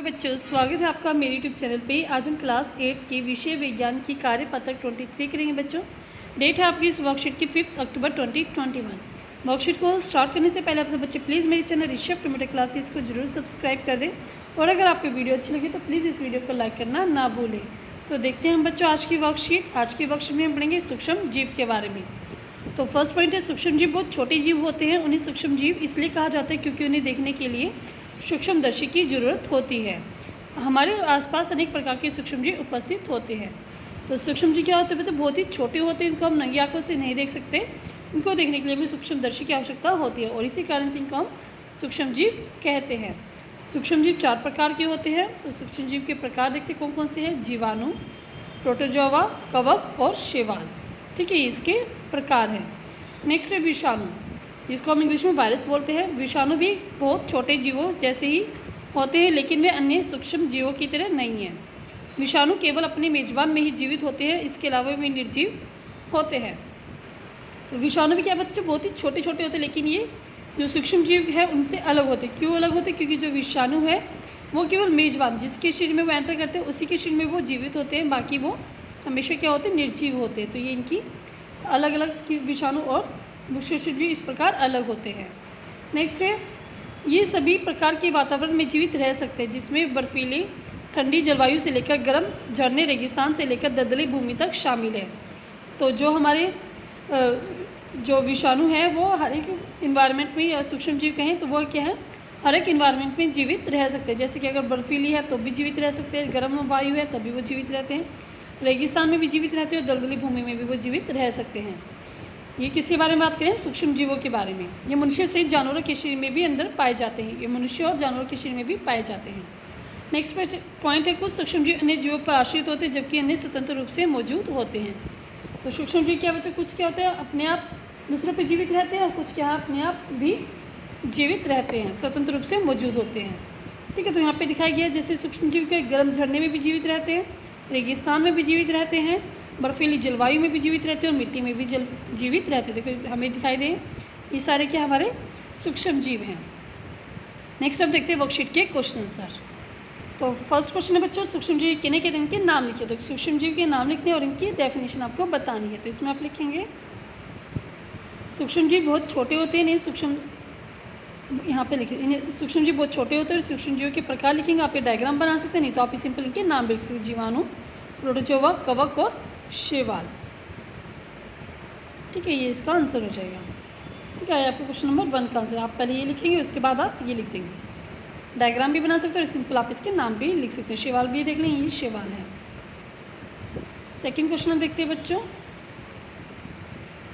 बच्चों, स्वागत है आपका मेरे यूट्यूब चैनल पे। आज हम क्लास 8 की विषय विज्ञान की कार्यपत्रक 23 करेंगे बच्चों। डेट है आपकी इस वर्कशीट की 5 अक्टूबर 2021। वर्कशीट को स्टार्ट करने से पहले आप सब बच्चे प्लीज़ मेरे चैनल ऋषभ कंप्यूटर क्लासेस को जरूर सब्सक्राइब कर दें, और अगर आपको वीडियो अच्छी लगी तो प्लीज़ इस वीडियो को लाइक करना ना भूलें। तो देखते हैं हम बच्चों आज की वर्कशीट। आज की वर्कशीट में हम पढ़ेंगे सूक्ष्म जीव के बारे में। तो फर्स्ट पॉइंट है, सूक्ष्म जीव बहुत छोटे जीव होते हैं। उन्हें सूक्ष्म जीव इसलिए कहा जाता है क्योंकि उन्हें देखने के लिए सूक्ष्मदर्शी की ज़रूरत होती है। हमारे आसपास अनेक प्रकार के सूक्ष्म जीव उपस्थित होते हैं। तो सूक्ष्म जीव क्या होते हैं, मतलब बहुत ही छोटे होते हैं, इनको हम नंगी आंखों से नहीं देख सकते। इनको देखने के लिए हमें सूक्ष्मदर्शी की आवश्यकता होती है, और इसी कारण से इनको हम सूक्ष्म जीव कहते हैं। सूक्ष्म जीव 4 प्रकार के होते हैं। तो सूक्ष्म जीव के प्रकार देखते कौन कौन से हैं। जीवाणु, प्रोटोजोआ, कवक और शैवाल। ठीक है, इसके प्रकार हैं। नेक्स्ट है विषाणु, जिसको हम इंग्लिश में वायरस बोलते हैं। विषाणु भी बहुत छोटे जीवों जैसे ही होते हैं, लेकिन वे अन्य सूक्ष्म जीवों की तरह नहीं हैं। विषाणु केवल अपने मेजबान में ही जीवित होते हैं, इसके अलावा वे निर्जीव होते हैं। तो विषाणु भी क्या बच्चों बहुत ही छोटे छोटे होते हैं, लेकिन ये जो सूक्ष्म जीव है उनसे अलग होते हैं। क्यों अलग होते हैं? क्योंकि जो विषाणु है वो केवल मेजबान जिसके शरीर में वो एंटर करते हैं उसी के शरीर में वो जीवित होते हैं, बाकी वो हमेशा क्या होते हैं, निर्जीव होते हैं। तो ये इनकी अलग अलग विषाणु और सूक्ष्म जीव इस प्रकार अलग होते हैं। नेक्स्ट है, ये सभी प्रकार के वातावरण में जीवित रह सकते हैं, जिसमें बर्फीली ठंडी जलवायु से लेकर गर्म झरने, रेगिस्तान से लेकर दलदली भूमि तक शामिल है। तो जो हमारे जो विषाणु है वो हर एक इन्वायरमेंट में, या सूक्ष्म जीव कहें तो वो क्या है, हर एक इन्वायरमेंट में जीवित रह सकते हैं। जैसे कि अगर बर्फीली है तो भी जीवित रह सकते हैं, गर्म वायु है तभी वो जीवित रहते हैं, रेगिस्तान में भी जीवित रहते हैं, और दलदली भूमि में भी वो जीवित रह सकते हैं। ये किसके बारे में बात करें? सूक्ष्म जीवों के बारे में। ये मनुष्य सहित जानवरों के शरीर में भी अंदर पाए जाते हैं। ये मनुष्य और जानवरों के शरीर में भी पाए जाते हैं। नेक्स्ट पॉइंट है, कुछ सूक्ष्म जीव अन्य जीवों पर आश्रित होते हैं, जबकि अन्य स्वतंत्र रूप से मौजूद होते हैं। तो सूक्ष्म जीव क्या होते हैं? कुछ क्या होते हैं अपने आप दूसरों पर जीवित रहते हैं, और कुछ क्या अपने आप भी जीवित रहते हैं, स्वतंत्र रूप से मौजूद होते हैं। ठीक है, तो यहाँ पर दिखाया गया जैसे सूक्ष्म जीव के गर्म झरने में भी जीवित रहते हैं, रेगिस्तान में भी जीवित रहते हैं, बर्फीली जलवायु में भी जीवित रहते हैं, और मिट्टी में भी जीवित रहते हैं। देखो हमें दिखाई दे ये सारे क्या हमारे सूक्ष्म जीव हैं। नेक्स्ट अब देखते हैं वर्कशीट के क्वेश्चन आंसर। तो फर्स्ट क्वेश्चन है बच्चों, सूक्ष्म जीव किन्हें कहते हैं, इनके नाम लिखिए। तो सूक्ष्म जीव के नाम लिखने और इनकी डेफिनेशन आपको बतानी है। तो इसमें आप लिखेंगे सूक्ष्म जीव बहुत छोटे होते हैं, नहीं सूक्ष्म यहाँ पे लिखिए, इन्हें सूक्ष्म जीव बहुत छोटे होते हैं। और सूक्ष्म जीवों के प्रकार लिखेंगे, आप ये डायग्राम बना सकते हैं, नहीं तो आप सिंपल इनके नाम लिख सकते हैं। जीवाणु, प्रोटोजोआ, कवक और शैवाल। ठीक है, ये इसका आंसर हो जाएगा। ठीक है, आपको क्वेश्चन नंबर 1 का आंसर आप पहले ये लिखेंगे, उसके बाद आप ये लिख देंगे। डायग्राम भी बना सकते हैं और सिंपल आप इसके नाम भी लिख सकते हैं। शैवाल भी देख लें, ये शैवाल है। सेकंड क्वेश्चन हम देखते हैं बच्चों।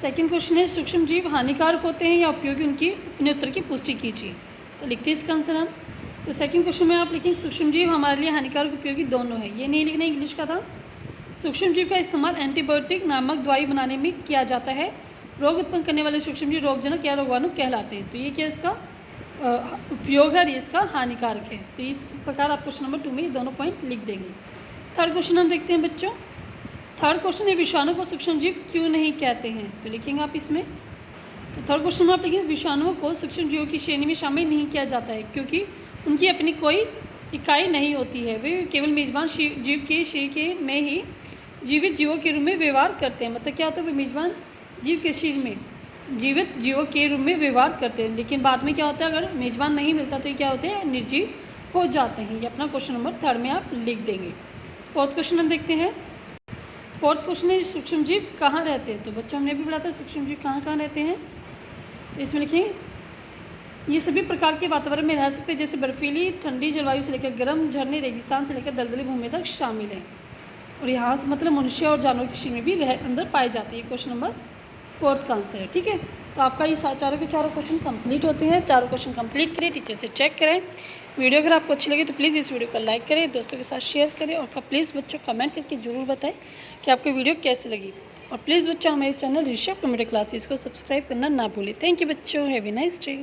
सेकंड क्वेश्चन है, सूक्ष्म जीव हानिकारक होते हैं या उपयोगी, उनकी अपने उत्तर की पुष्टि कीजिए। तो लिखते हैं इसका आंसर हम। तो सेकंड क्वेश्चन में आप लिखेंगे सूक्ष्म जीव हमारे लिए हानिकारक उपयोगी दोनों है। ये नहीं लिखना, इंग्लिश का था। सूक्ष्म जीव का इस्तेमाल एंटीबायोटिक नामक दवाई बनाने में किया जाता है। रोग उत्पन्न करने वाले सूक्ष्म जीव रोगजनक या रोगाणु कहलाते हैं। तो ये क्या इसका उपयोग है, ये इसका हानिकारक है। तो इस प्रकार आप क्वेश्चन नंबर 2 में ये दोनों पॉइंट लिख देंगे। थर्ड क्वेश्चन हम देखते हैं बच्चों। थर्ड क्वेश्चन है, विषाणु को सूक्ष्म जीव क्यों नहीं कहते हैं। तो लिखेंगे आप इसमें। तो थर्ड क्वेश्चन में आप लिखेंगे विषाणुओं को सूक्ष्म जीवों की श्रेणी में शामिल नहीं किया जाता है, क्योंकि उनकी अपनी कोई इकाई नहीं होती है। वे केवल मेजबान जीव के शरीर के में ही जीवित जीवों के रूप में व्यवहार करते हैं। मतलब क्या होता है, वे मेजबान जीव के शरीर में जीवित जीवों के रूप में व्यवहार करते हैं, लेकिन बाद में क्या होता है, अगर मेजबान नहीं मिलता तो ये क्या होते हैं, निर्जीव हो जाते हैं। ये अपना क्वेश्चन नंबर 3 में आप लिख देंगे। फोर्थ क्वेश्चन हम देखते हैं। फोर्थ क्वेश्चन है, सूक्ष्म जीव कहाँ रहते हैं। तो बच्चों हमने भी पढ़ा था सूक्ष्म जीव कहाँ कहाँ रहते हैं। तो इसमें लिखेंगे ये सभी प्रकार के वातावरण में रह सकते हैं, जैसे बर्फीली ठंडी जलवायु से लेकर गर्म झरने, रेगिस्तान से लेकर दलदली भूमि तक शामिल है। और यहाँ से मतलब मनुष्य और जानवरों के शरीर में भी अंदर पाए जाते हैं। क्वेश्चन नंबर 4 का आंसर है। ठीक है, तो आपका ये चारों के चारों क्वेश्चन कंप्लीट होते हैं। चारों क्वेश्चन कंप्लीट करें, टीचर से चेक करें। वीडियो अगर आपको अच्छी लगी तो प्लीज़ इस वीडियो को लाइक करें, दोस्तों के साथ शेयर करें, और प्लीज़ बच्चों कमेंट करके जरूर बताएं कि आपको वीडियो कैसी लगी। और प्लीज़ बच्चों हमारे चैनल ऋषभ कंप्यूटर क्लासेस को सब्सक्राइब करना ना भूलें। थैंक यू बच्चों, हैव ए नाइस डे।